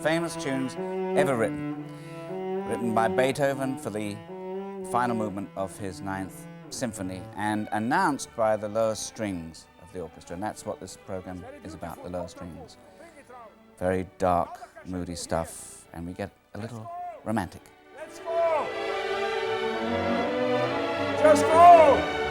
famous tunes ever written. Written by Beethoven for the final movement of his Ninth Symphony and announced by the lower strings of the orchestra. And that's what this program is about, the lower strings. Very dark, moody stuff, and we get a little romantic. Let's go! Just go!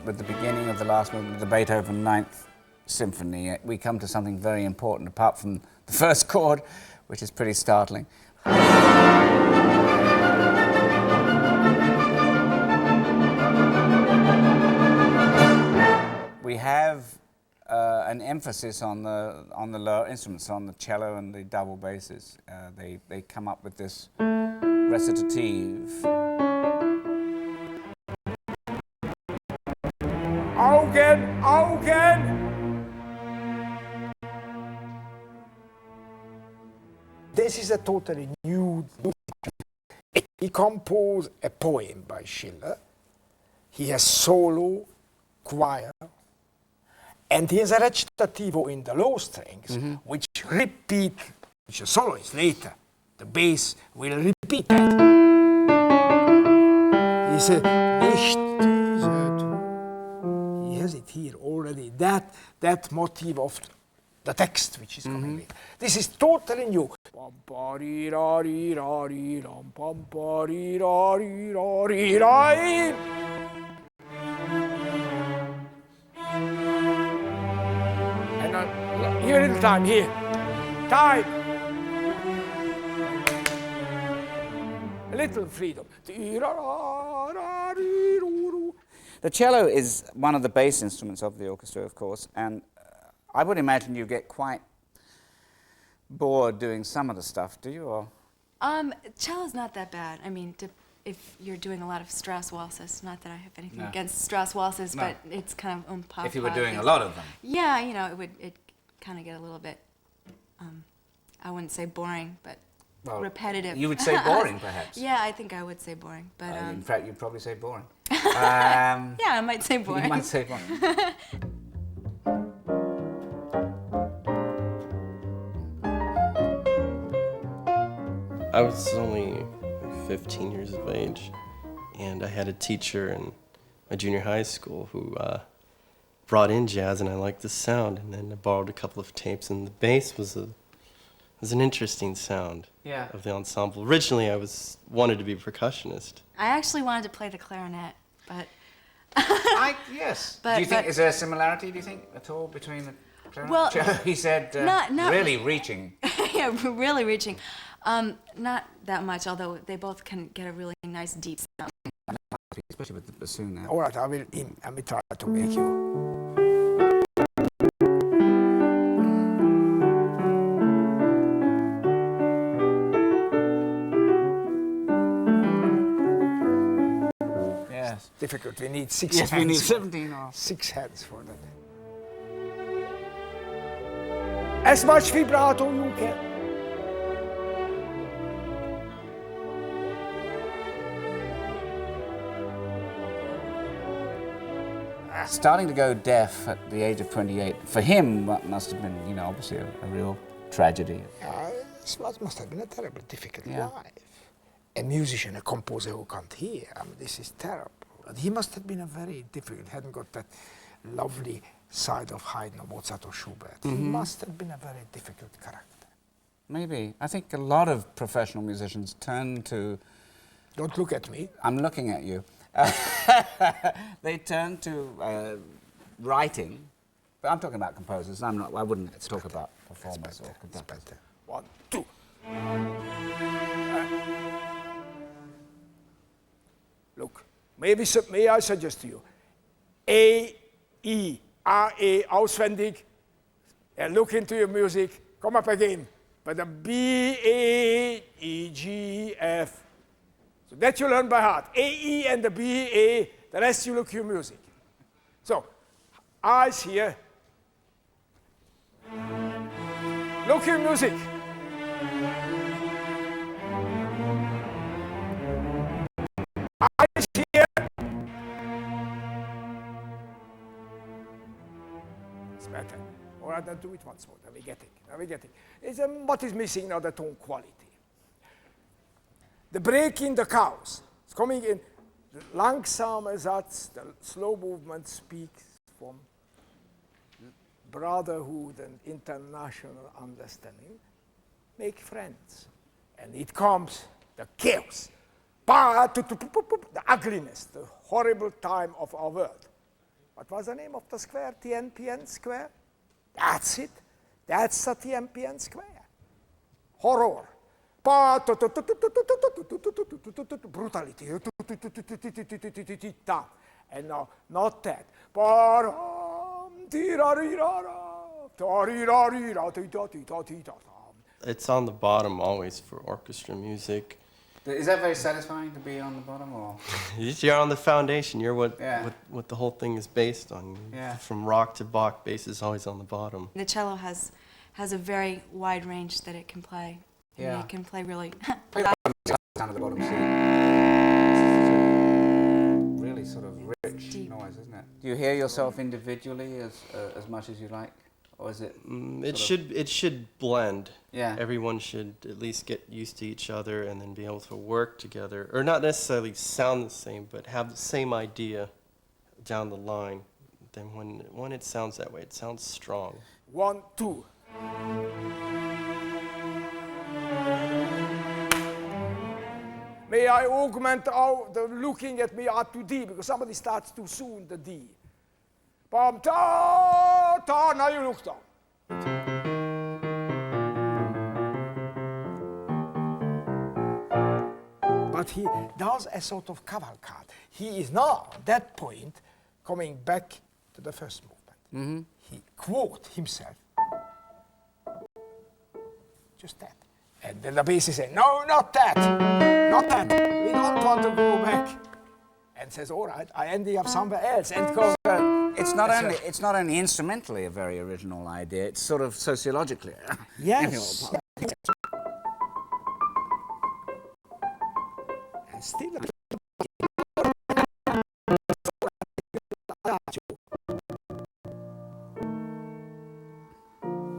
With the beginning of the last movement of the Beethoven Ninth Symphony, we come to something very important, apart from the first chord, which is pretty startling. We have an emphasis on the lower instruments, on the cello and the double basses. They come up with this recitative. Augen, Augen! This is a totally new. He composed a poem by Schiller. He has solo, choir, and he has a recitativo in the low strings, which repeat, which the solo is later. The bass will repeat that. He said, nicht diese Tour. He has it here already, that motif of the text which is coming later. This is totally new. And here a little time, here. Time. A little freedom. The cello is one of the bass instruments of the orchestra, of course, and I would imagine you get quite bored doing some of the stuff, do you? Or? Cello's not that bad. I mean, if you're doing a lot of Strauss waltzes, not that I have anything against Strauss waltzes, but it's kind of pop. If you were doing a lot of them. Yeah, you know, it kind of get a little bit, I wouldn't say boring, but repetitive. You would say boring, perhaps? Yeah, I think I would say boring, but in fact, you'd probably say boring. Yeah, I might say boring. You might say boring. I was only 15 years of age, and I had a teacher in my junior high school who brought in jazz, and I liked the sound, and then I borrowed a couple of tapes, and the bass was an interesting sound of the ensemble. Originally, I wanted to be a percussionist. I actually wanted to play the clarinet, but... Yes. But, do you think, is there a similarity, do you think, at all between the clarinet well, and cello? He said, not really reaching. Yeah, really reaching. Not that much, although they both can get a really nice deep sound. Especially with the bassoon now. All right, I will try to make you. Yes. Difficult. We need 6 Yes, hands. we need 17 or 6 hands for that. As much vibrato you can. Starting to go deaf at the age of 28, for him, that must have been, you know, obviously a real tragedy. It must have been a terribly difficult life. A musician, a composer who can't hear, I mean, this is terrible. But he must have been a very difficult, hadn't got that lovely side of Haydn or Mozart or Schubert. He must have been a very difficult character. Maybe. I think a lot of professional musicians turn to... Don't look at me. I'm looking at you. They turn to writing, but I'm talking about composers. I wouldn't talk about performers or conductors. 1, 2. Look, may I suggest to you, A, E, A, E, auswendig, and look into your music, come up again, but the B, A, E, G, F. So that you learn by heart. A, E, and the B, A, the rest you look your music. So, eyes here, Look your music. Eyes here. It's better. All right, then do it once more. Now we get it. Now we get it. It's, what is missing now? The tone quality. The break in the chaos. It's coming in. The langsame Satz, the slow movement speaks from brotherhood and international understanding. Make friends. And it comes the chaos. The ugliness, the horrible time of our world. What was the name of the square? Tiananmen Square? That's it. That's the Tiananmen Square. Horror. Brutality. And now, not that. It's on the bottom always for orchestra music. Is that very satisfying to be on the bottom, or? You're on the foundation. You're what the whole thing is based on. Yeah. From rock to Bach, bass is always on the bottom. The cello has a very wide range that it can play. I mean, it can play really Down at the bottom seat. Really sort of rich deep noise, isn't it? Do you hear yourself individually as much as you like, or is it? It should blend. Yeah. Everyone should at least get used to each other and then be able to work together, or not necessarily sound the same, but have the same idea down the line. Then when it sounds that way, it sounds strong. 1, 2. May I augment the looking at me at to D, because somebody starts too soon, the D. Bam, ta, ta, now you look down. But he does a sort of cavalcade. He is now, at that point, coming back to the first movement. He quotes himself. Just that. And then the bass is saying, no, not that, not that. We don't want to go back. And says, all right, I ending up somewhere else. And goes, it's not only instrumentally a very original idea, it's sort of sociologically. yes. And still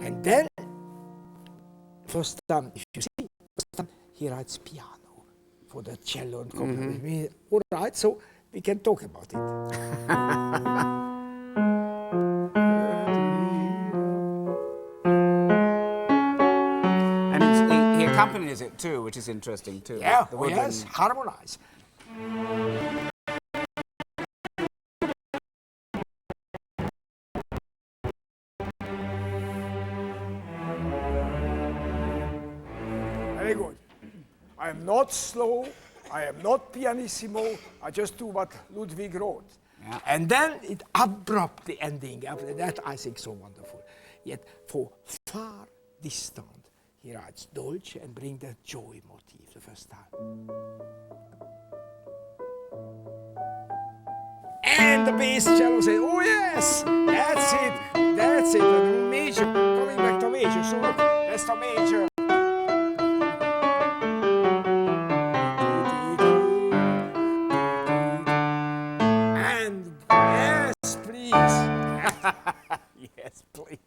and then, first time, if you see, first time he writes piano for the cello and company. All right, so we can talk about it. And he accompanies it too, which is interesting too. Yeah, The yes, harmonize. Very good. I am not slow, I am not pianissimo, I just do what Ludwig wrote. Yeah. And then it abruptly ending, after that I think so wonderful. Yet for far distant, he writes Dolce and bring the joy motif the first time. And the bass cello says, oh yes, that's it, the major, coming back to major, so look, that's the major. And yes, please. Yes, please.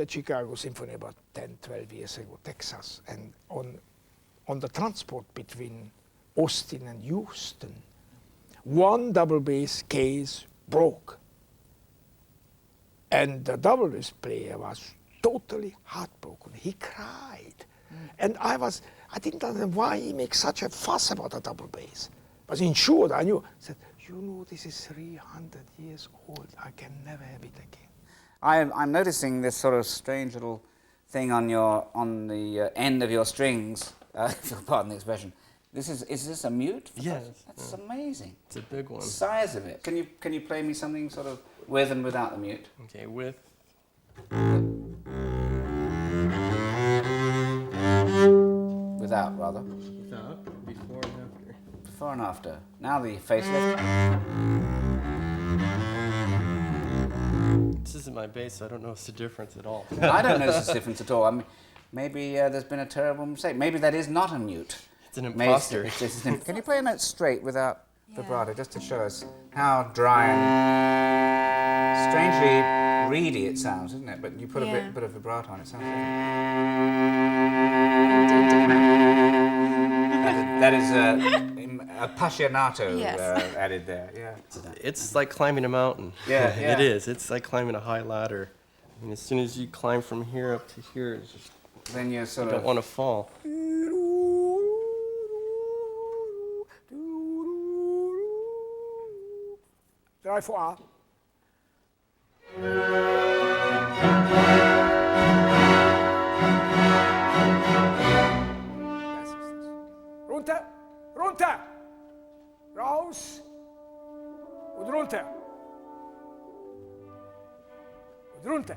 the Chicago Symphony about 10, 12 years ago, Texas, and on the transport between Austin and Houston, one double bass case broke. And the double bass player was totally heartbroken. He cried. And I didn't understand why he makes such a fuss about a double bass. I was insured, I knew. I said, you know, this is 300 years old. I can never have it again. I'm noticing this sort of strange little thing on the end of your strings, if you'll pardon the expression. Is this a mute? Yes. That's amazing. It's a big one. The size of it. Can you play me something sort of with and without the mute? Okay, with. Without, rather. Without, before and after. Before and after. Now the facelift. This isn't my bass, so I don't notice the difference at all. I don't notice the difference at all. I mean, maybe there's been a terrible mistake. Maybe that is not a mute. It's an imposter. Can you play a note straight without vibrato, just to show us how dry and strangely reedy it sounds, isn't it? But you put a bit of vibrato on it, sounds different. That is a appassionato added there. Yeah. It's like climbing a mountain. Yeah. It is. It's like climbing a high ladder. I mean, as soon as you climb from here up to here, it's just, then you're sort you don't want to fall. Try for A. Runter, runter, raus und runter. Und runter.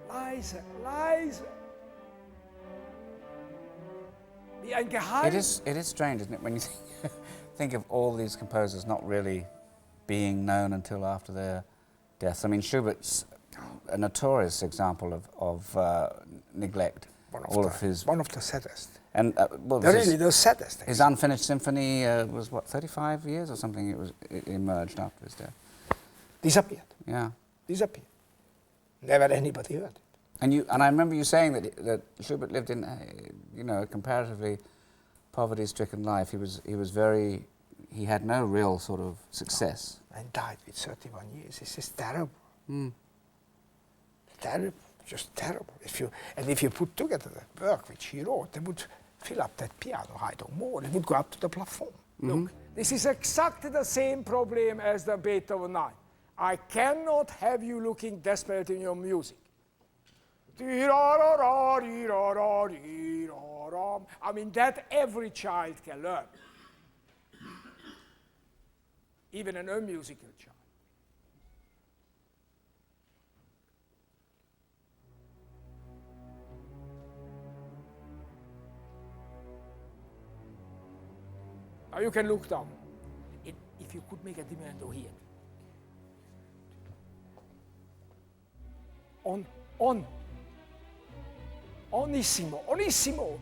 Leise, leise. Wie ein Geheim. It is strange, isn't it, when you think of all these composers not really being known until after their deaths. I mean, Schubert's a notorious example of neglect. One of the saddest. And Really the saddest. His unfinished symphony was what, 35 years or something? It emerged after his death. Disappeared. Yeah. Disappeared. Never anybody heard it. And I remember you saying that Schubert lived in a comparatively poverty-stricken life. He had no real sort of success. And died with 31 years. This is terrible. Terrible, just terrible. If you put together the work which he wrote, they would fill up that piano height or more. It would go up to the plafond. Look, this is exactly the same problem as the Beethoven 9. I cannot have you looking desperate in your music. I mean, that every child can learn. Even an unmusical child. Now you can look down. If you could make a diminuendo here. On. Onissimo, onissimo.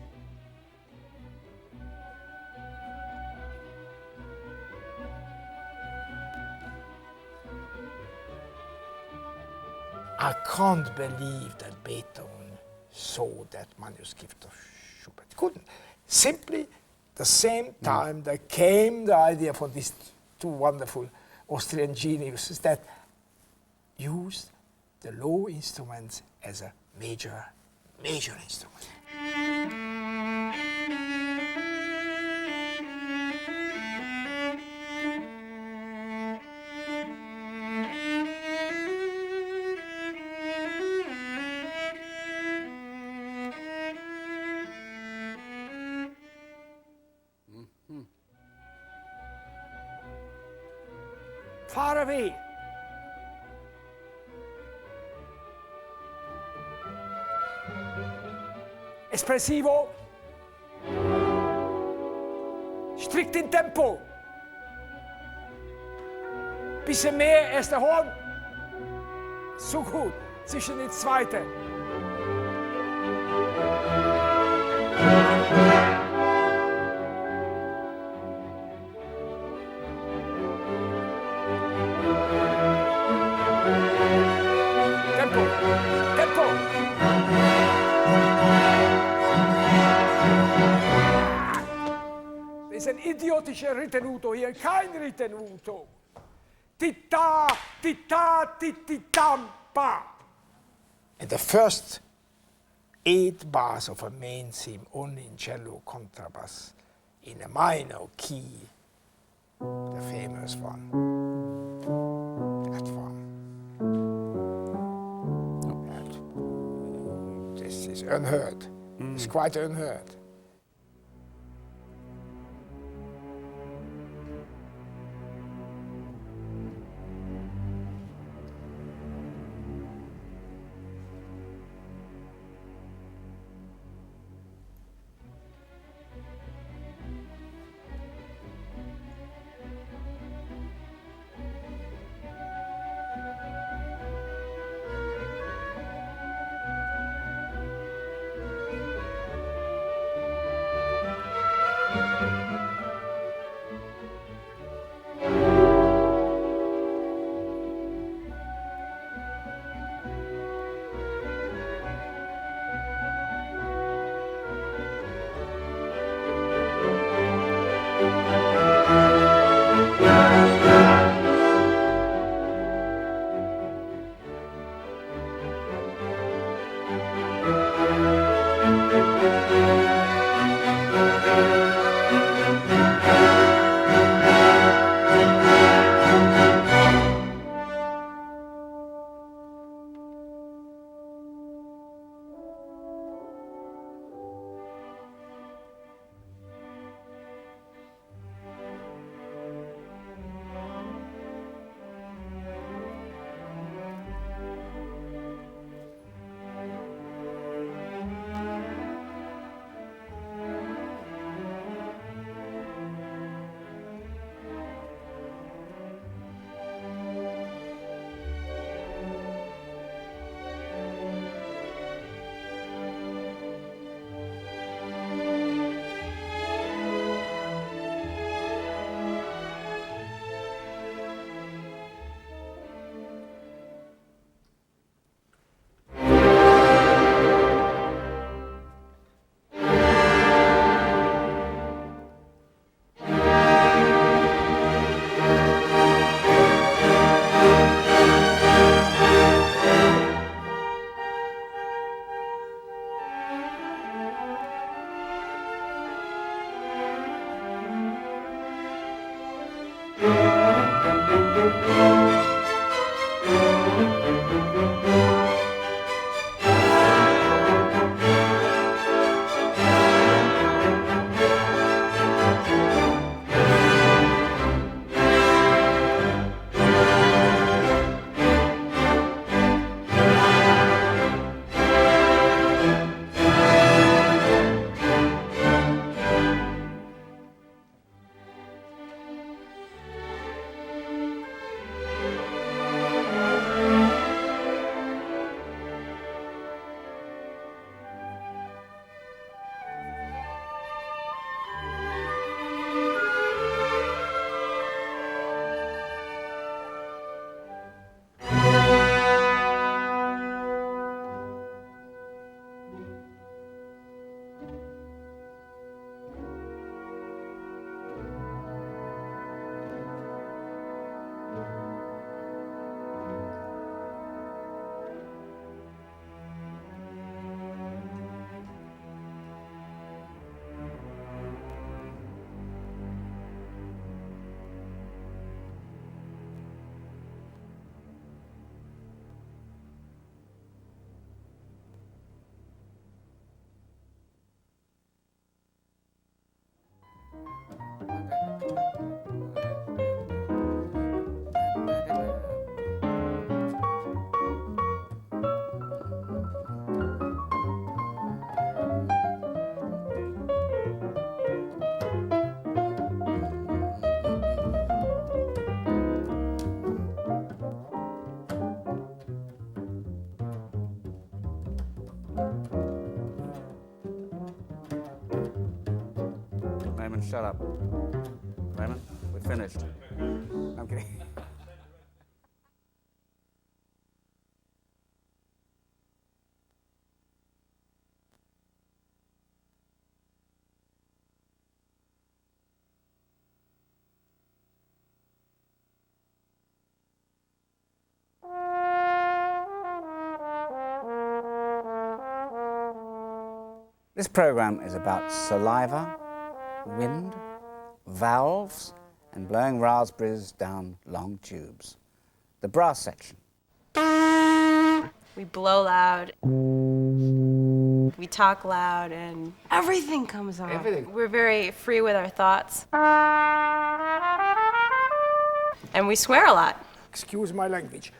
I can't believe that Beethoven saw that manuscript of Schubert. Couldn't. Simply the same time that came the idea for these two wonderful Austrian geniuses that used the low instruments as a major instrument. Far away. Espressivo, strikt in Tempo, bisschen mehr, erster Horn, so gut, zwischen die zweite. ein idiotischer Ritenuto hier, kein Ritenuto. Tita, tita, tititampa. And the first 8 bars of a main theme, only in cello contrabass, in a minor key, the famous one. That one. And this is unheard. It's quite unheard. Raymond, shut up. Raymond, we're finished. I'm kidding. This program is about saliva, wind, valves, and blowing raspberries down long tubes. The brass section. We blow loud. We talk loud, and everything comes on. Everything. We're very free with our thoughts. And we swear a lot. Excuse my language.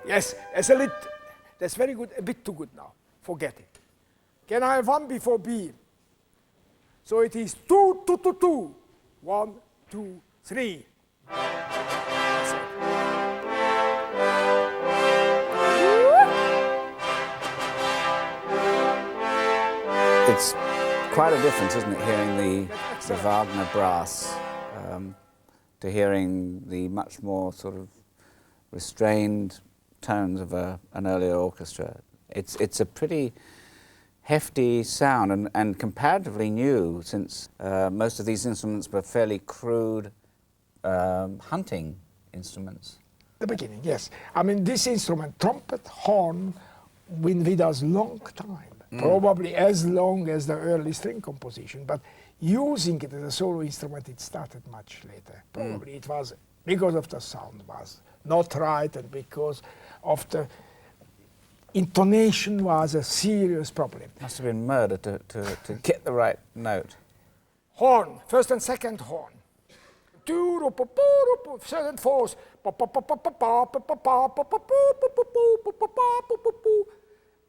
Yes, that's very good, a bit too good now. Forget it. Can I have one before B? So it is 2, 2, 2, 2. 1, 2, 3. It's quite a difference, isn't it, hearing the Wagner brass to hearing the much more sort of restrained tones of an earlier orchestra. It's a pretty hefty sound and comparatively new, since most of these instruments were fairly crude hunting instruments. The beginning, yes. I mean, this instrument, trumpet, horn, been with us long time. Probably as long as the early string composition, but using it as a solo instrument, it started much later. Probably it was because of the sound was not right, and because of the intonation was a serious problem. Must have been murder to get the right note. Horn, first and second horn. Third and fourth.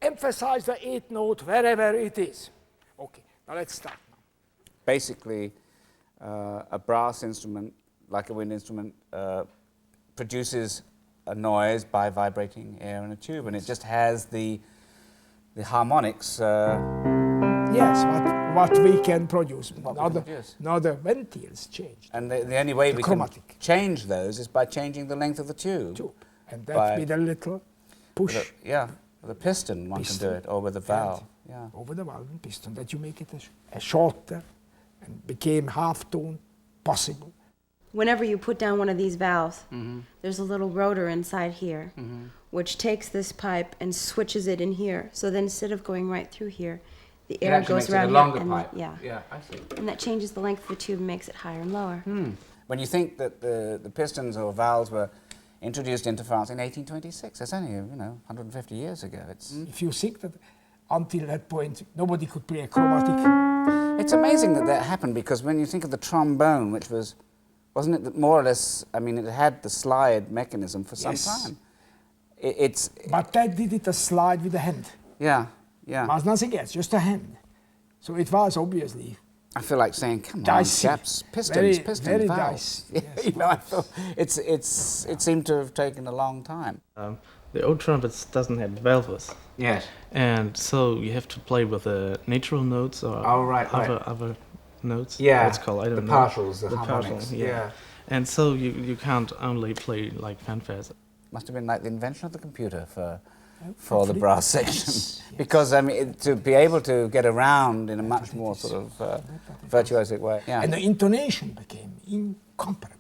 Emphasize the eighth note wherever it is. Okay, now let's start now. Basically, a brass instrument, like a wind instrument, produces a noise by vibrating air in a tube, and it just has the harmonics. Yes, what we can produce. Produce. Now the ventiles changed. And the only way we chromatic. can change those is by changing the length of the tube. And that with a little push. With a piston one can do it, or with a valve. Yeah. Over the valve and piston, that you make it a shorter and became half-tone possible. Whenever you put down one of these valves, there's a little rotor inside here, which takes this pipe and switches it in here. So then instead of going right through here, the air goes around here. Longer pipe. Yeah, I see. and that changes the length of the tube and makes it higher and lower. When you think that the pistons or valves were introduced into France in 1826, that's only 150 years ago. If you think that until that point nobody could play a chromatic. It's amazing that happened, because when you think of the trombone, which wasn't it that more or less, I mean, it had the slide mechanism for some time. But that did it a slide with a hand. Yeah. It was nothing else, just a hand. So it was obviously. I feel like saying, come on, dicey. chaps, pistons, Very valves. dicey. Yes, I thought it seemed to have taken a long time. The old trumpets doesn't have valves. Yes. And so you have to play with the natural notes or other notes. Yeah. What's called, I don't know. Partials, the harmonics. Partial, yeah. And so you can't only play like fanfares. Must have been like the invention of the computer for the brass section. Because, I mean, to be able to get around in a much more sort of virtuosic way. Yeah. And the intonation became incomparable.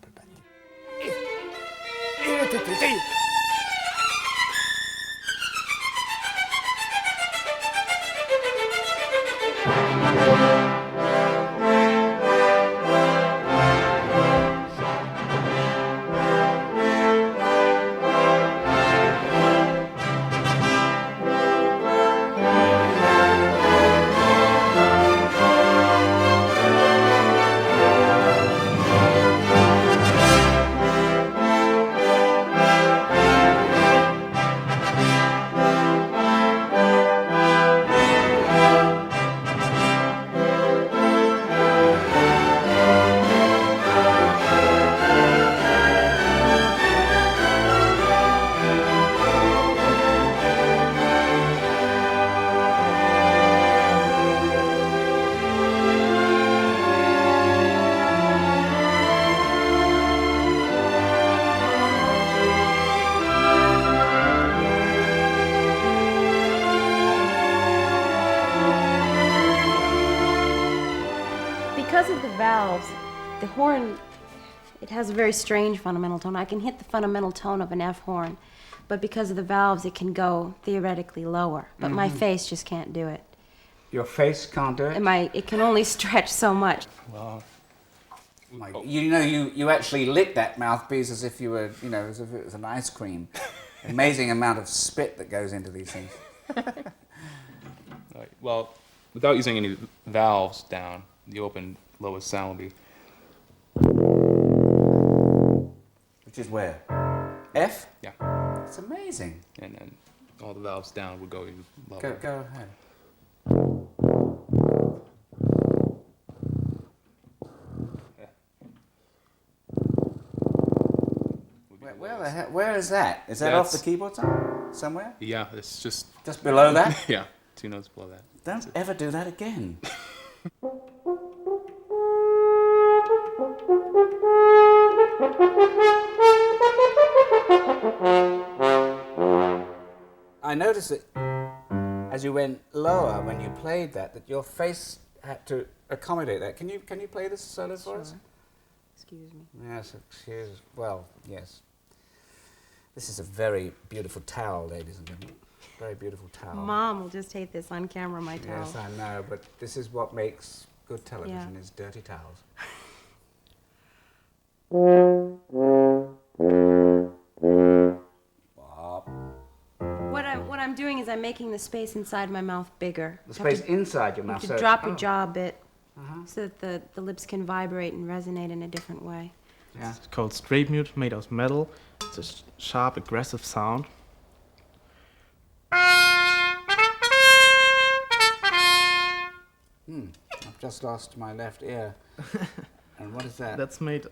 valves, the horn, it has a very strange fundamental tone. I can hit the fundamental tone of an F horn, but because of the valves, it can go theoretically lower. But my face just can't do it. Your face can't do it? It can only stretch so much. Well, You know, you actually lick that mouthpiece as if you were, you know, as if it was an ice cream. Amazing amount of spit that goes into these things. Right. Well, without using any valves down, the open lowest sound will be. Which is where? F? Yeah. It's amazing. And then all the valves down would go even lower. Go ahead. Where is that? Is that off the keyboard somewhere? Yeah, it's just. Just below that? Yeah, 2 notes below that. Don't ever do that again. I noticed that as you went lower when you played that your face had to accommodate that. Can you play this solo for us? Excuse me. Yes, well, yes. This is a very beautiful towel, ladies and gentlemen. Very beautiful towel. Mom will just hate this on camera, my towel. Yes, I know, but this is what makes good television, is dirty towels. What I'm doing is I'm making the space inside my mouth bigger. The space inside your mouth. You have to drop your jaw a bit so that the lips can vibrate and resonate in a different way. Yeah. it's called straight mute, made of metal. It's a sharp, aggressive sound. I've just lost my left ear. And what is that? That's made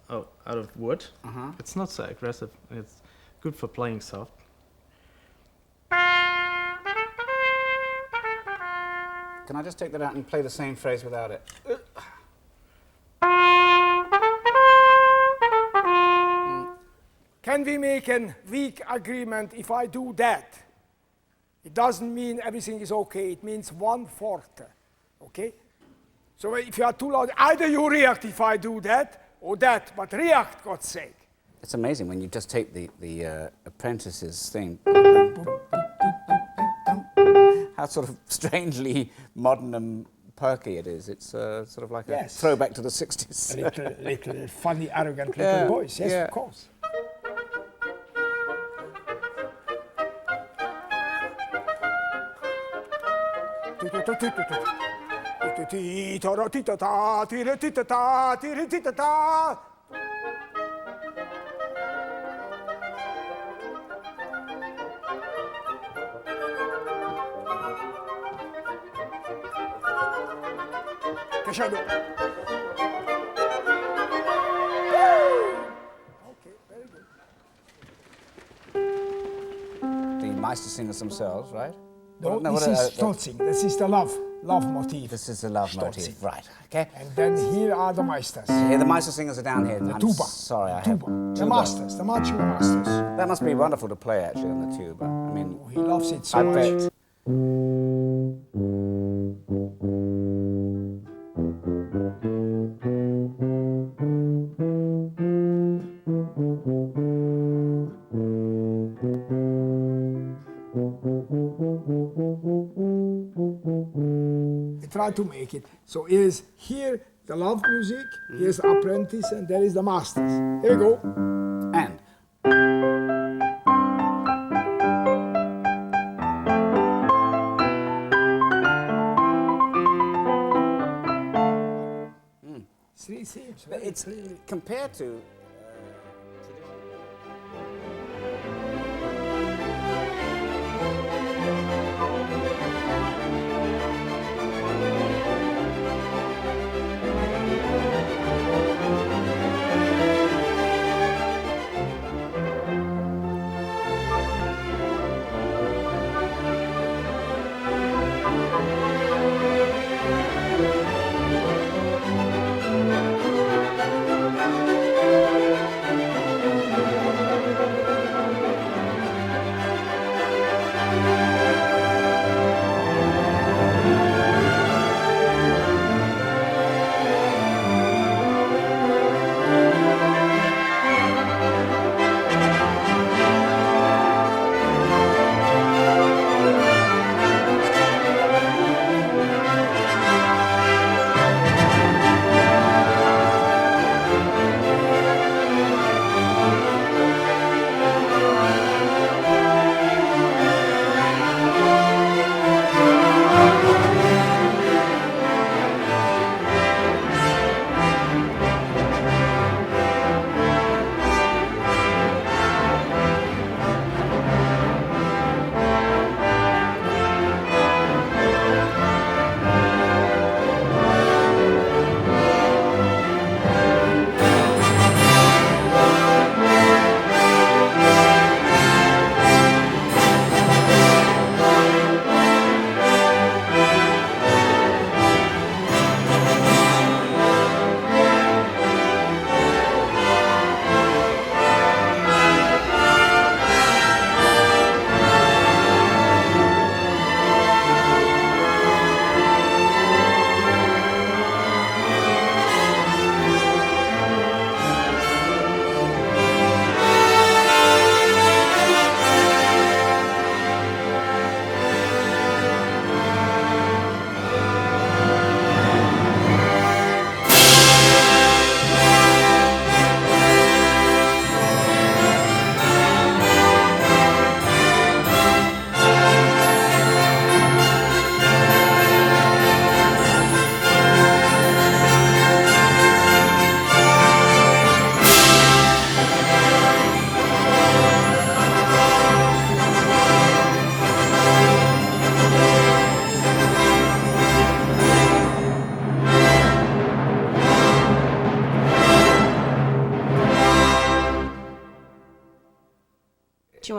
out of wood. It's not so aggressive. It's good for playing soft. Can I just take that out and play the same phrase without it? Can we make a weak agreement if I do that? It doesn't mean everything is okay. It means 1/4. Okay? So if you are too loud, either you react if I do that or that, but react, God's sake. It's amazing when you just take the apprentice's thing. How sort of strangely modern and perky it is. It's sort of like a throwback to the 60s. A little funny, arrogant little voice. Yes, of course. Crescendo. Okay, very good. The Meister singers themselves, right? No, this is Stolzing. This is the love motif. This is the love motif, right? Okay. And then here are the Meisters. Here, the Meister singers are down here. The I'm tuba. Sorry, I tuba. have The Masters, the marching Masters. That must be wonderful to play actually on the tuba. I mean, He loves it so I much. bet. I try to make it. So it is here the love music, here's the apprentice, and there is the masters. Here we go. And Three themes. it's compared to.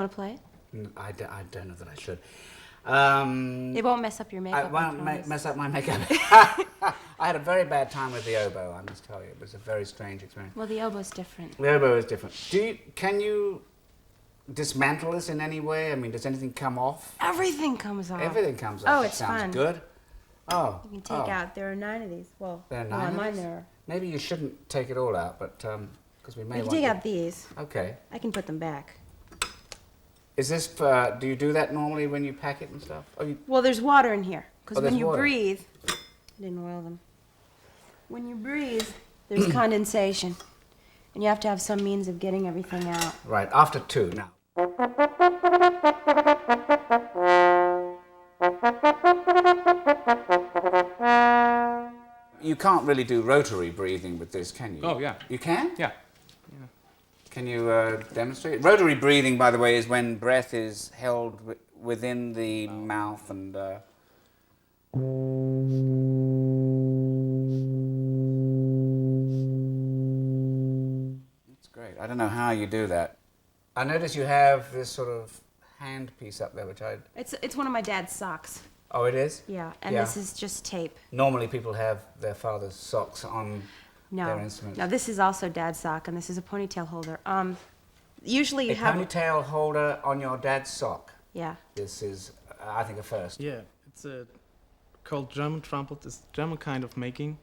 want to play it? I don't know that I should. It won't mess up your makeup. It won't mess up my makeup. I had a very bad time with the oboe, I must tell you. It was a very strange experience. Well, the oboe's different. The oboe is different. Can you dismantle this in any way? I mean, does anything come off? Everything comes off. Everything comes off. Oh, It it's sounds fun. good. Oh. You can take out. There are 9 of these. Well, There are 9 on of mine these? there are. Maybe you shouldn't take it all out, but because we may You can want take to. out these. Okay. I can put them back. Is this? Do you do that normally when you pack it and stuff? Well, there's water in here because Oh, when there's you water. breathe, I didn't oil them. When you breathe, there's condensation, and you have to have some means of getting everything out. Right. After 2 now. You can't really do rotary breathing with this, can you? Oh, yeah. You can? Yeah. Can you demonstrate? Rotary breathing, by the way, is when breath is held within the mouth and... That's great. I don't know how you do that. I notice you have this sort of hand piece up there, which I... It's one of my dad's socks. Oh, it is? Yeah, and Yeah. this is just tape. Normally people have their father's socks on their No, instruments. no, this is also dad's sock, and this is a ponytail holder. Usually you A have ponytail holder on your dad's sock. Yeah. This is, I think, a first. Yeah, it's called German trumpet. It's German kind of making.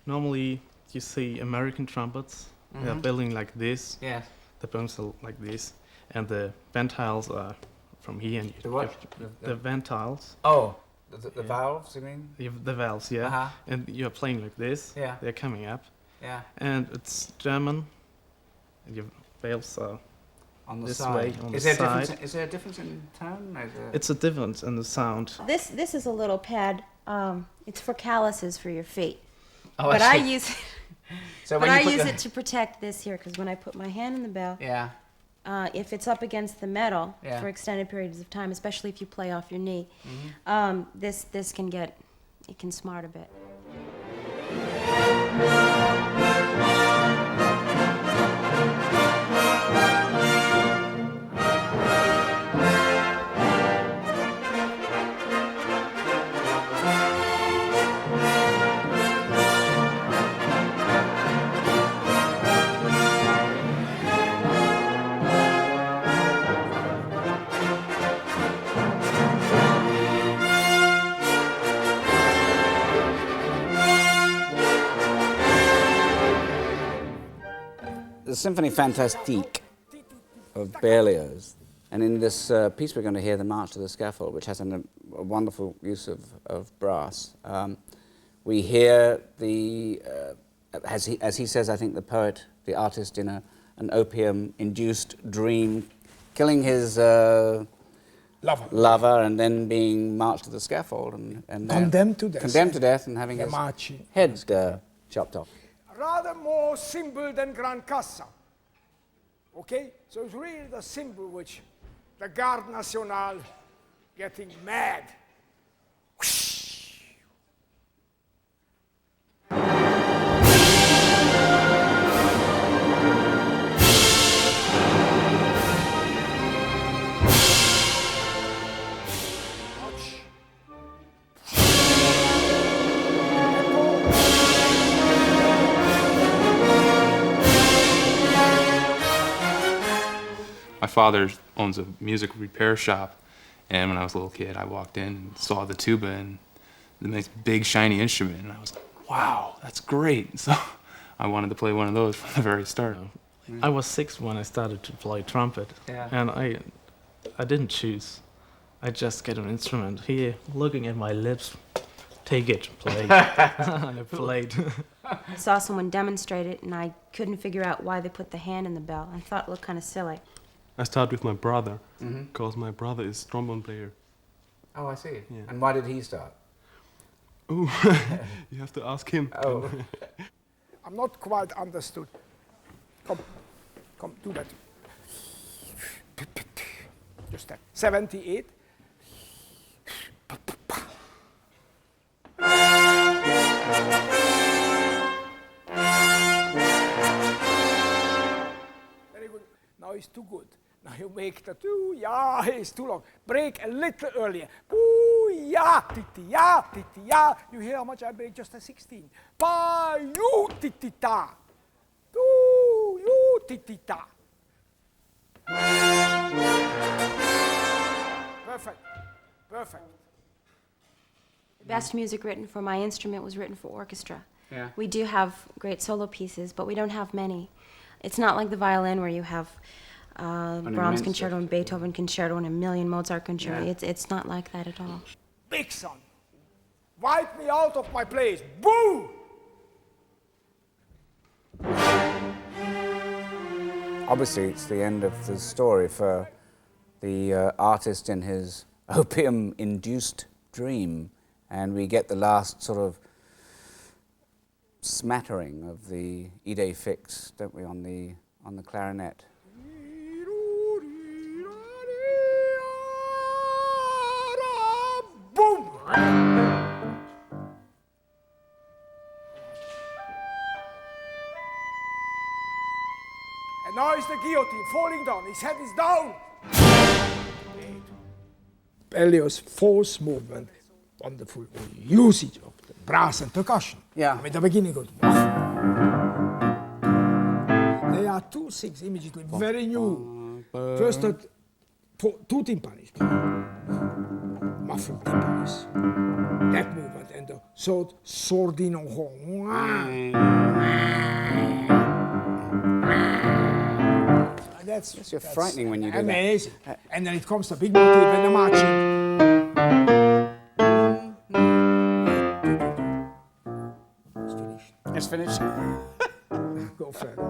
Normally, you see American trumpets. They're building like this. Yeah. The bones are like this, and the ventiles are from here. And The what? The ventiles. Oh, the valves, you mean? The valves, yeah. Uh-huh. And you're playing like this. Yeah. They're coming up. Yeah. And it's German. And your valves are On the this side. way, on Is the there a difference? side. Is there a difference in tone? It's a difference in the sound. This is a little pad. It's for calluses for your feet. Oh, But I I see. use So but when you I put use the- it to protect this here because when I put my hand in the bell, Yeah. if it's up against the metal Yeah. for extended periods of time, especially if you play off your knee, this can smart a bit. The Symphony Fantastique of Berlioz. And in this piece we're going to hear the March to the Scaffold, which has a wonderful use of brass. We hear the, as he says, I think the poet, the artist in an opium-induced dream, killing his lover and then being marched to the scaffold and Condemned to death. Condemned to death and having The his marching. head chopped off. Rather more simple than Gran Cassa. Okay? So it's really the symbol which the Garde Nationale getting mad. My father owns a music repair shop, and when I was a little kid, I walked in and saw the tuba and the nice big shiny instrument, and I was like, wow, that's great. So I wanted to play one of those from the very start. I was 6 when I started to play trumpet, and I didn't choose. I just get an instrument here, looking at my lips, take it, play. And I played. I saw someone demonstrate it, and I couldn't figure out why they put the hand in the bell. I thought it looked kind of silly. I started with my brother, because my brother is trombone player. Oh, I see. Yeah. And why did he start? Ooh, you have to ask him. Oh. I'm not quite understood. Come, do that. Just that. 78. Very good. Now it's too good. Now you make the two, yeah, it's too long. Break a little earlier. Ooh, yeah, titi, yeah, titi, yeah. You hear how much I break just at 16. Pa, you, titi, ta. Ooh, you, titi, ta. Perfect, perfect. The best music written for my instrument was written for orchestra. Yeah. We do have great solo pieces, but we don't have many. It's not like the violin where you have Brahms immense concerto and Beethoven concerto and a million Mozart concerto. Yeah. It's not like that at all. Big son, wipe me out of my place. Boo! Obviously, it's the end of the story for the artist in his opium-induced dream, and we get the last sort of smattering of the Ide fix, don't we, on the clarinet. Boom! And now is the guillotine falling down. His head is down. Berlioz's fourth movement, wonderful usage of the brass and percussion. Yeah. With the beginning goes. There are 2 6 immediately, very new. First, two timpanis, muffled timpanis. That movement, and the third sordino horn. That's frightening when you do that. amazing. And then it comes the big motive and the marching. It's finished. Go further.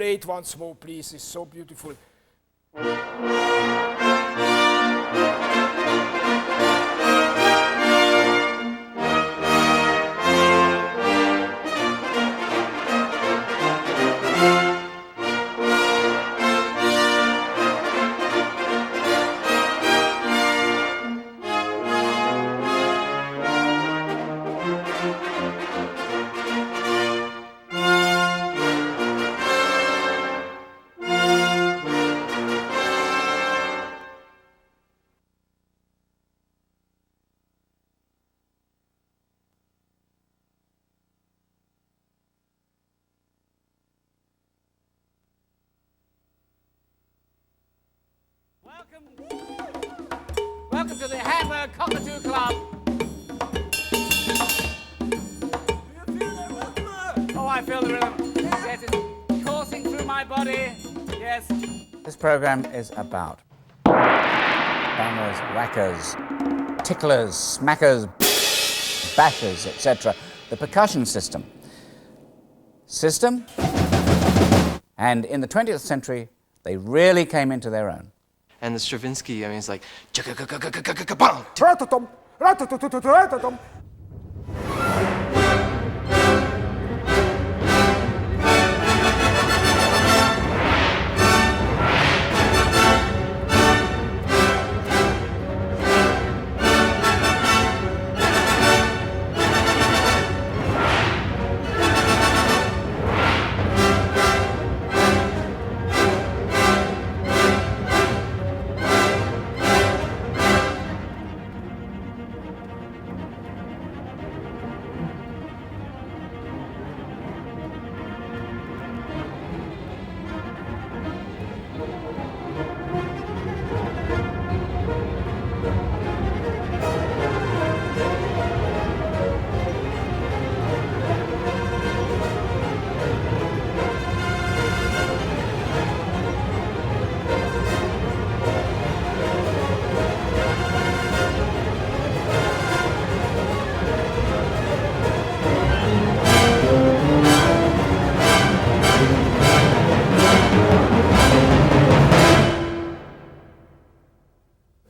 play it once more, please. It's so beautiful. Welcome to the Hammer Cockatoo Club. Do you feel that rhythm? Oh, I feel the rhythm. Yes, it's coursing through my body. Yes. This program is about bangers, whackers, ticklers, smackers, bashers, etc. The percussion system. And in the 20th century, they really came into their own. And the Stravinsky, I mean, it's like... Ratatom, ratatatum.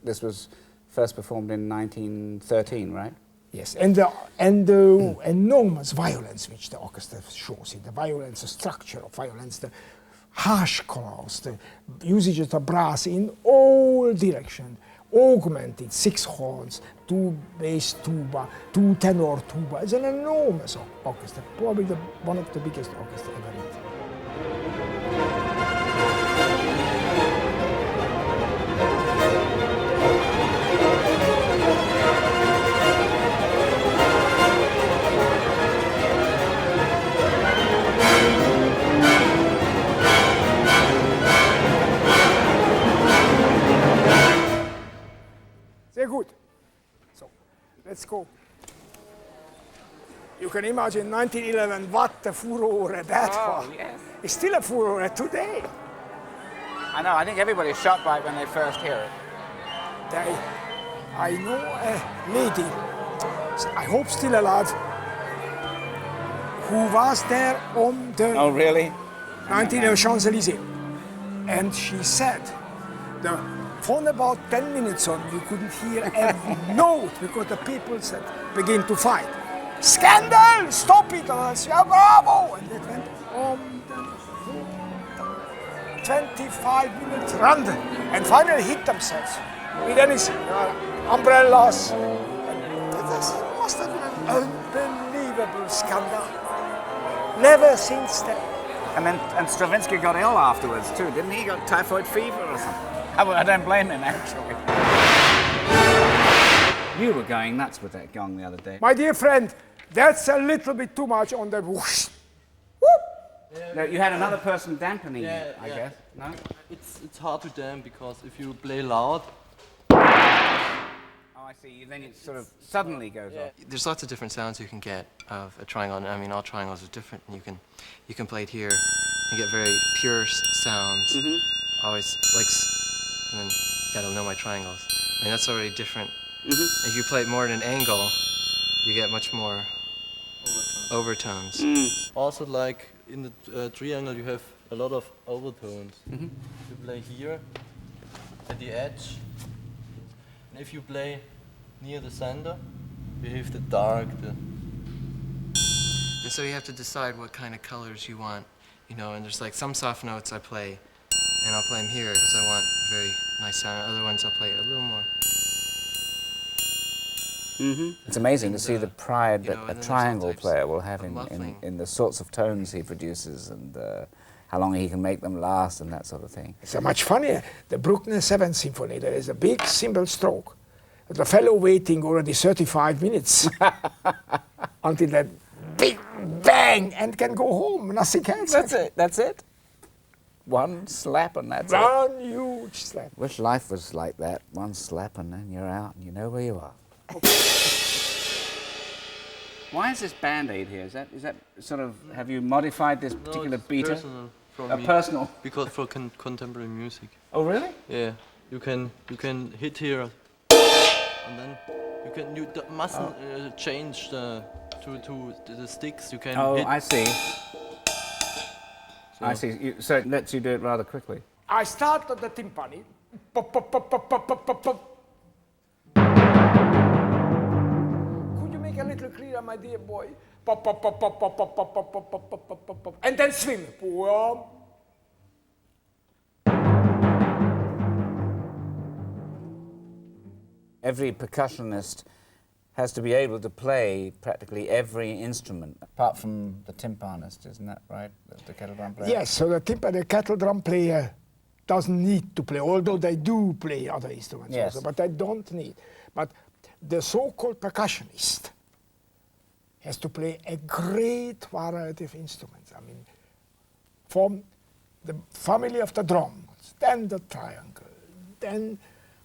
This was first performed in 1913, right? Yes, and the enormous violence which the orchestra shows it, the violence, the structure of violence, the harsh colors, the usage of the brass in all directions, augmented, 6 horns, 2 bass tuba, 2 tenor tuba. It's an enormous orchestra, probably one of the biggest orchestras ever written. Sehr gut. So, let's go. You can imagine 1911, what a furore that was. Yes. It's still a furore today. I know, I think everybody's shocked by it when they first hear it. I know a lady, I hope still alive, who was there on the Oh, really? 1911 Champs-Élysées. And she said, from about 10 minutes on, you couldn't hear every note because the people said, begin to fight. Scandal! Stop it! Or else, yeah, bravo! And it went on the 25 minutes run and finally hit themselves with anything, umbrellas. This must have been an unbelievable scandal. Never since then. And Stravinsky got ill afterwards too, didn't he? He got typhoid fever or something. I don't blame him, actually. You were going nuts with that gong the other day. My dear friend, that's a little bit too much on the whoosh. Whoop. No, you had another person dampening it, I guess. No? It's hard to damp because if you play loud. Oh, I see. Then it sort of suddenly goes off. There's lots of different sounds you can get of a triangle. I mean, all triangles are different. And you can play it here and get very pure sounds. Always like, and then you gotta know my triangles. I mean, that's already different. If you play it more at an angle, you get much more overtones. Also, like in the triangle, you have a lot of overtones. You play here, at the edge, and if you play near the center, you have the dark, and so you have to decide what kind of colors you want, you know, and there's like some soft notes I play, and I'll play them here because I want very nice sound. Other ones I'll play a little more. It's amazing to see the pride you that know, a and then there's triangle all types player will of have muffling. in the sorts of tones he produces and how long he can make them last and that sort of thing. It's much funnier. The Bruckner 7th Symphony, there is a big cymbal stroke. The fellow waiting already 35 minutes until that big bang and can go home, nothing else. That's it, that's it. One slap and that's it. One huge slap. Wish life was like that. One slap and then you're out and you know where you are. Why is this Band-Aid here? Is that sort of, have you modified this particular beater? Personal from A me. personal? Because for contemporary music. Oh, really? Yeah, you can hit here, and then you mustn't change to the sticks. You can. Oh, hit. I see. I see. So it lets you do it rather quickly. I start at the timpani. Pop, pop, pop, pop, pop, pop, pop, pop. Could you make a little clearer, my dear boy? Pop, pop, pop, pop, pop, pop, pop, pop, pop, pop, pop, pop, pop. And then swim. Every percussionist has to be able to play practically every instrument, apart from the timpanist, isn't that right? The kettle drum player? Yes, so the kettle drum player doesn't need to play, although they do play other instruments Yes. also, but they don't need. But the so-called percussionist has to play a great variety of instruments. I mean, from the family of the drums, then the triangle, then,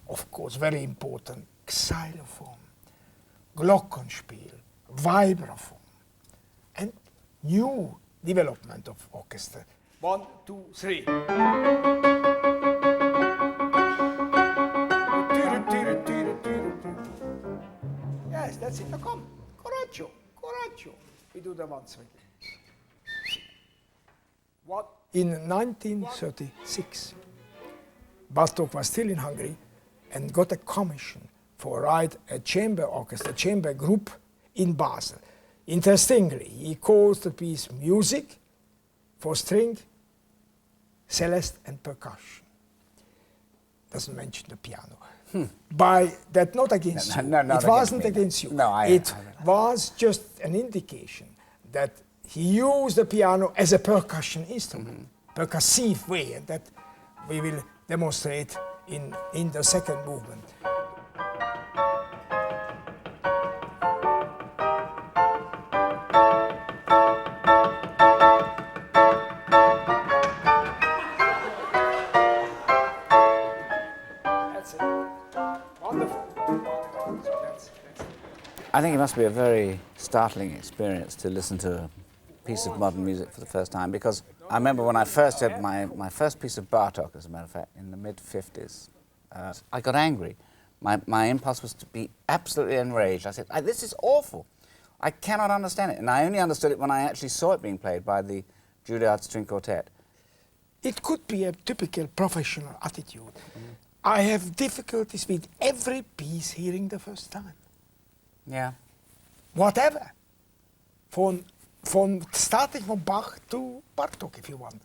of course, very important, xylophone, glockenspiel, vibraphone, and new development of orchestra. 1, 2, 3. Yes, that's it. Now come, coraggio, coraggio. We do the one swing. What? In 1936, Bartók was still in Hungary and got a commission for write a chamber orchestra, chamber group in Basel. Interestingly, he calls the piece music for string, celeste and percussion. Doesn't mention the piano. By that, not against you. No, not it wasn't against me, against you. no, It was just an indication that he used the piano as a percussion instrument, percussive way, and that we will demonstrate in the second movement. That's it. Wonderful. So that's I think it must be a very startling experience to listen to a piece of modern music for the first time, because I remember when I first had my first piece of Bartók, as a matter of fact, in the mid-50s, I got angry. My impulse was to be absolutely enraged. I said, this is awful. I cannot understand it. And I only understood it when I actually saw it being played by the Juilliard String Quartet. It could be a typical professional attitude. I have difficulties with every piece hearing the first time. Yeah. Whatever. Starting from Bach to Bartók, if you want.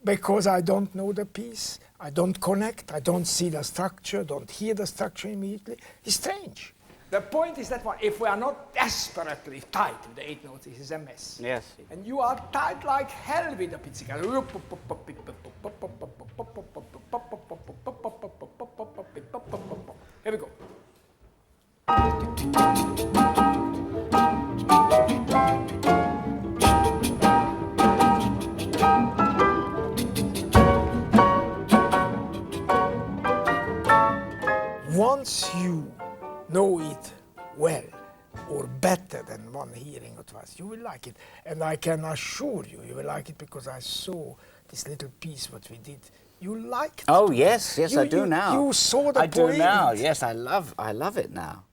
Because I don't know the piece, I don't connect, I don't see the structure, don't hear the structure immediately. It's strange. The point is that if we are not desperately tight with the 8 notes, this is a mess. Yes. And you are tight like hell with the pizzicato. Here we go. Once you know it well, or better than one hearing or twice, you will like it. And I can assure you, you will like it, because I saw this little piece what we did. You liked it. Oh, yes, I do now. You saw the I point. do now, yes, I love it now.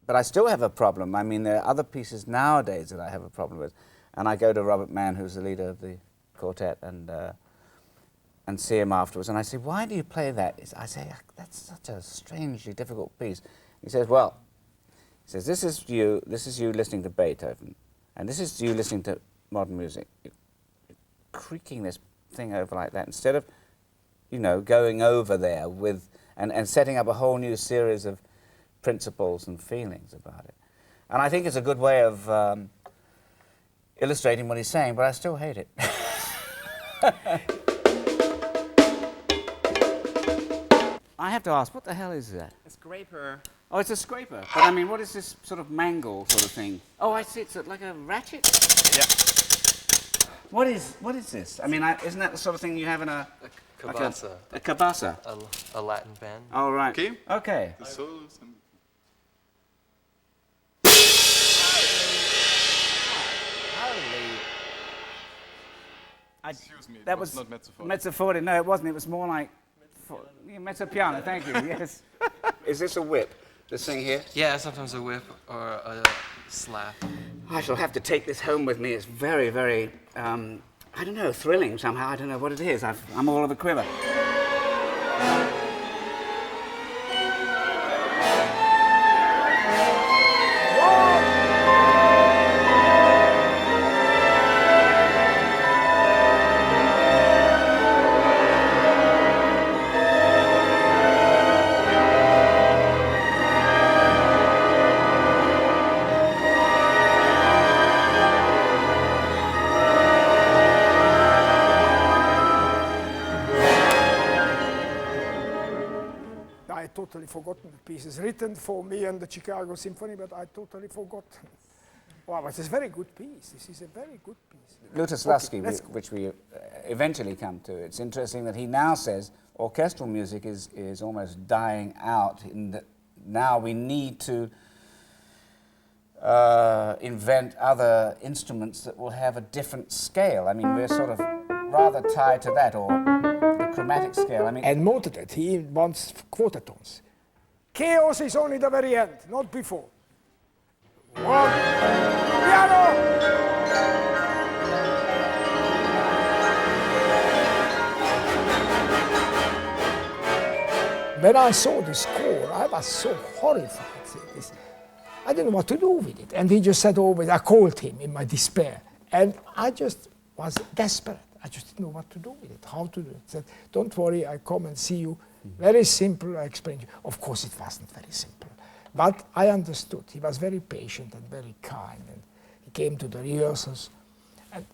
but I still have a problem. I mean, there are other pieces nowadays that I have a problem with. And I go to Robert Mann, who's the leader of the quartet, and see him afterwards. And I say, why do you play that? I say, that's such a strangely difficult piece. He says, well, he says, this is you listening to Beethoven, and this is you listening to modern music. You're creaking this thing over like that instead of, you know, going over there with and setting up a whole new series of principles and feelings about it. And I think it's a good way of illustrating what he's saying, but I still hate it. I have to ask, what the hell is that? A scraper. Oh, it's a scraper. But I mean, what is this sort of mangle sort of thing? Oh, I see. It's like a ratchet. Yeah. What is this? I mean, isn't that the sort of thing you have in a Cabasa. Like a cabasa. A Latin band. Oh, right. Okay. Okay. The solos and excuse me, That it was not mezzo forte. Mezzo forte. No, it wasn't. It was more like mezzo piano. Thank you. Yes. Is this a whip? This thing here? Yeah, sometimes a whip or a slap. I shall have to take this home with me. It's very, very, I don't know, thrilling somehow. I don't know what it is. I'm all of a quiver. I totally forgotten the piece. It's written for me and the Chicago Symphony, but I totally forgot. Wow, it's a very good piece. This is a very good piece. Lutoslawski, Okay, which we eventually come to. It's interesting that he now says orchestral music is almost dying out. In that now we need to invent other instruments that will have a different scale. I mean, we're sort of rather tied to that, or the chromatic scale. I mean, And noted that he wants quarter tones. Chaos is only the very end, not before. One, piano! When I saw the score, I was so horrified. I didn't know what to do with it. And he just said always, I called him in my despair. And I just was desperate. I just didn't know what to do with it, how to do it. I said, don't worry, I come and see you. Very simple, I explained to you. Of course, it wasn't very simple. But I understood. He was very patient and very kind. And he came to the rehearsals. And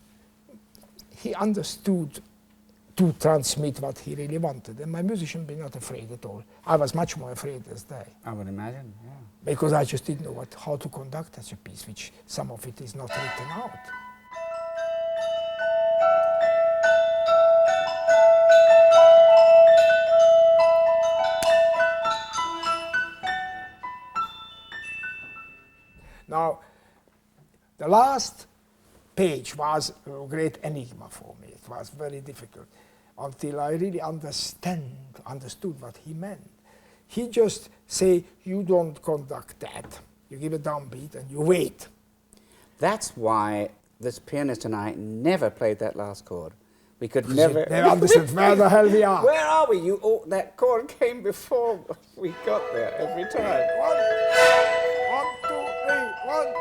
he understood to transmit what he really wanted. And my musicians were not afraid at all. I was much more afraid as they. I would imagine, yeah. Because I just didn't know how to conduct such a piece, which some of it is not written out. Now, the last page was a great enigma for me. It was very difficult until I really understood what he meant. He just say, you don't conduct that. You give a downbeat and you wait. That's why this pianist and I never played that last chord. We could never... They understood where the hell we are. Where are we? That chord came before we got there every time. One, 2, 3, 1.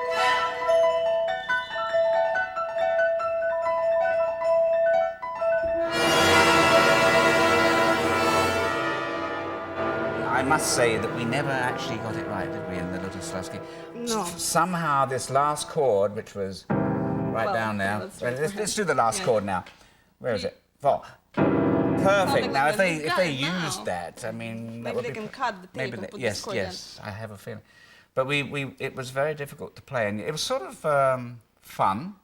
I must say that we never actually got it right, did we, in the Lutoslawski? No. Somehow this last chord, which was right down there. Let's do the last chord now. Where is it? Four. Perfect. Now, if they used that, I mean, that Maybe would they be can cut the tape and put the score in. Yes, I have a feeling. But it was very difficult to play, and it was sort of fun,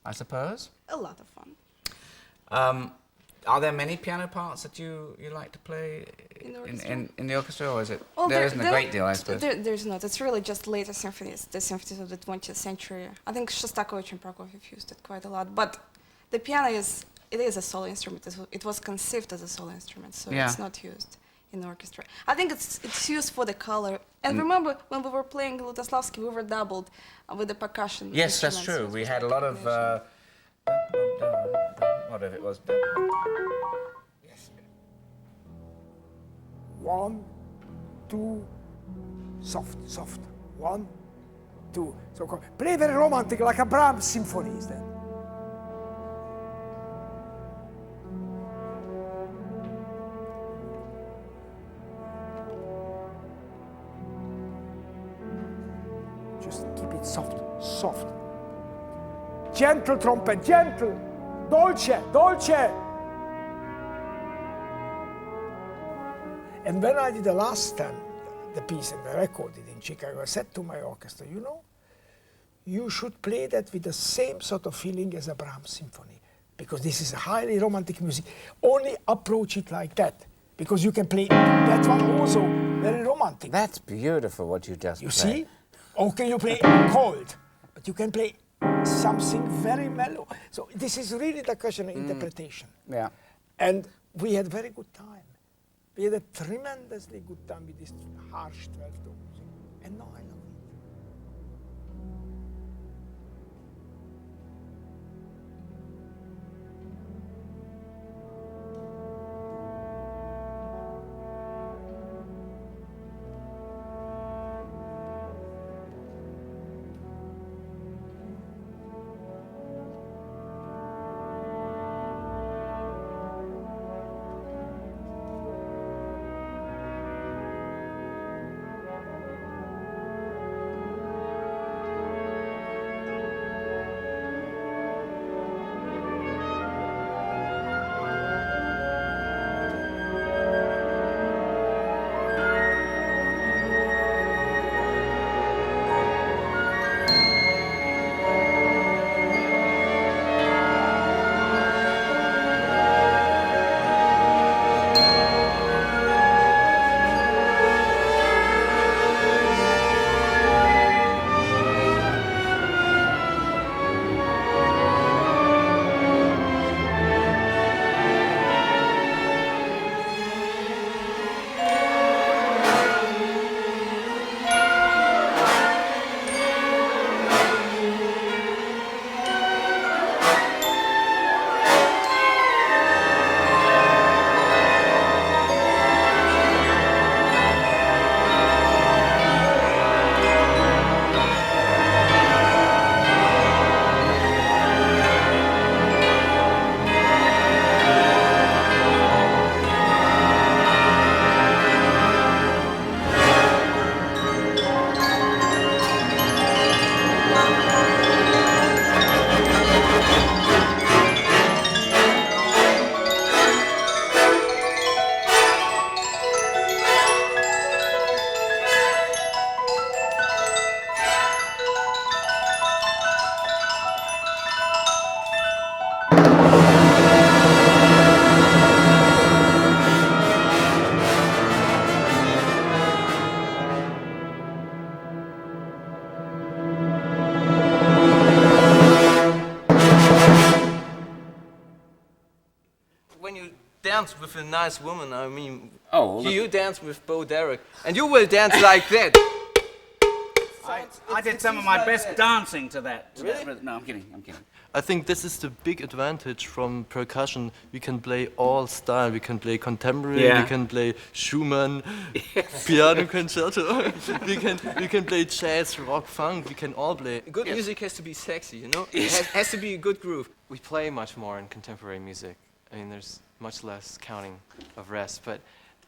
I suppose. A lot of fun. Are there many piano parts that you like to play in the orchestra, or is it? Well, there isn't a great deal, I suppose. There's not. It's really just later symphonies, the symphonies of the 20th century. I think Shostakovich and Prokofiev used it quite a lot. But the piano is a solo instrument. It was conceived as a solo instrument, so Yeah. it's not used. in the orchestra. I think it's used for the color. And remember, when we were playing Lutoslavsky, we were doubled with the percussion. Yes, that's instruments. true. It We was had a like lot of whatever it was. Yes. 1, 2, soft, soft. 1, 2. So play very romantic, like a Brahms symphonies then. Just keep it soft, soft. Gentle trumpet, gentle. Dolce, dolce. And when I did the last time, the piece and I recorded in Chicago, I said to my orchestra, you know, you should play that with the same sort of feeling as a Brahms symphony, because this is a highly romantic music. Only approach it like that, because you can play that one also very romantic. That's beautiful what you just You played. see? Or can you play cold? But you can play something very mellow. So this is really the question of interpretation. Yeah. And we had very good time. We had a tremendously good time with this harsh 12-tone music. And now I love it. dance with a nice woman, I mean, Oh, you dance with Bo Derek, and you will dance like that. I did some of my best dancing to that. Really? No, I'm kidding. I'm kidding. I think this is the big advantage from percussion. We can play all style. We can play contemporary. Yeah. We can play Schumann, piano concerto. we can play jazz, rock, funk. We can all play. Good music has to be sexy, you know? It has to be a good groove. We play much more in contemporary music. I mean, there's much less counting of rest. But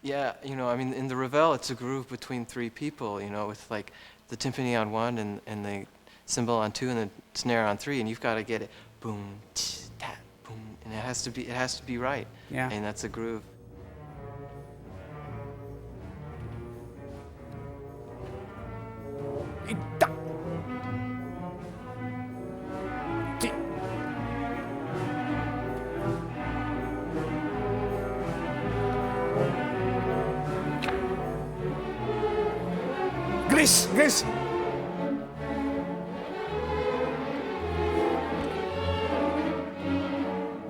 yeah, you know, I mean, in the Ravel, it's a groove between three people, you know, with like the timpani on one and the cymbal on two and the snare on three, and you've got to get it boom, tch, tap, boom, and it has to be right. Yeah. And that's a groove. Gris.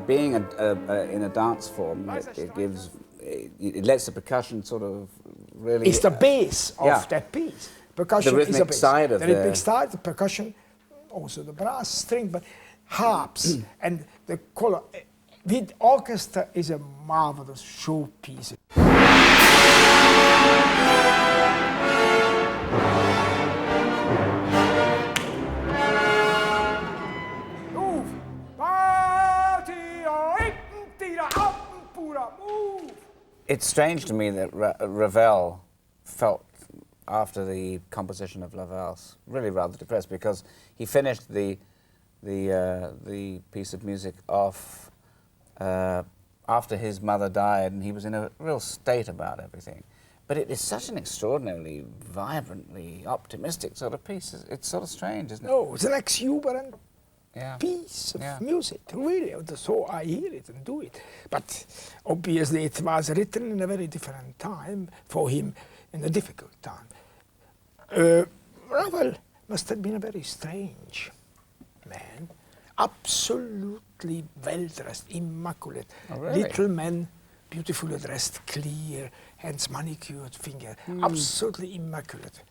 Being in a dance form, it gives it lets the percussion sort of really... It's the base of that piece. Percussion the is rhythmic a base. side of the rhythmic side, the percussion, also the brass string, but harps and the color. With orchestra is a marvelous showpiece. It's strange to me that Ravel felt, after the composition of La Valse, really rather depressed, because he finished the piece of music off after his mother died, and he was in a real state about everything. But it is such an extraordinarily vibrantly optimistic sort of piece. It's sort of strange, isn't it? No, it's an exuberant piece of music, really. So I hear it and do it. But obviously it was written in a very different time for him, in a difficult time. Ravel must have been a very strange man, absolutely well-dressed, immaculate. Oh, really? Little man, beautifully dressed, clear, hands manicured, finger, absolutely immaculate.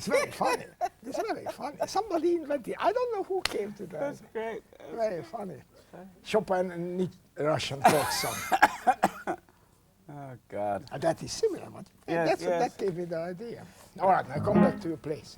It's very funny. It's very funny. Somebody invented. I don't know who came to that. That's great. Very funny. Chopin and Russian folk song. That is similar, but Yes, yes. that gave me the idea. All right, now come back to your place.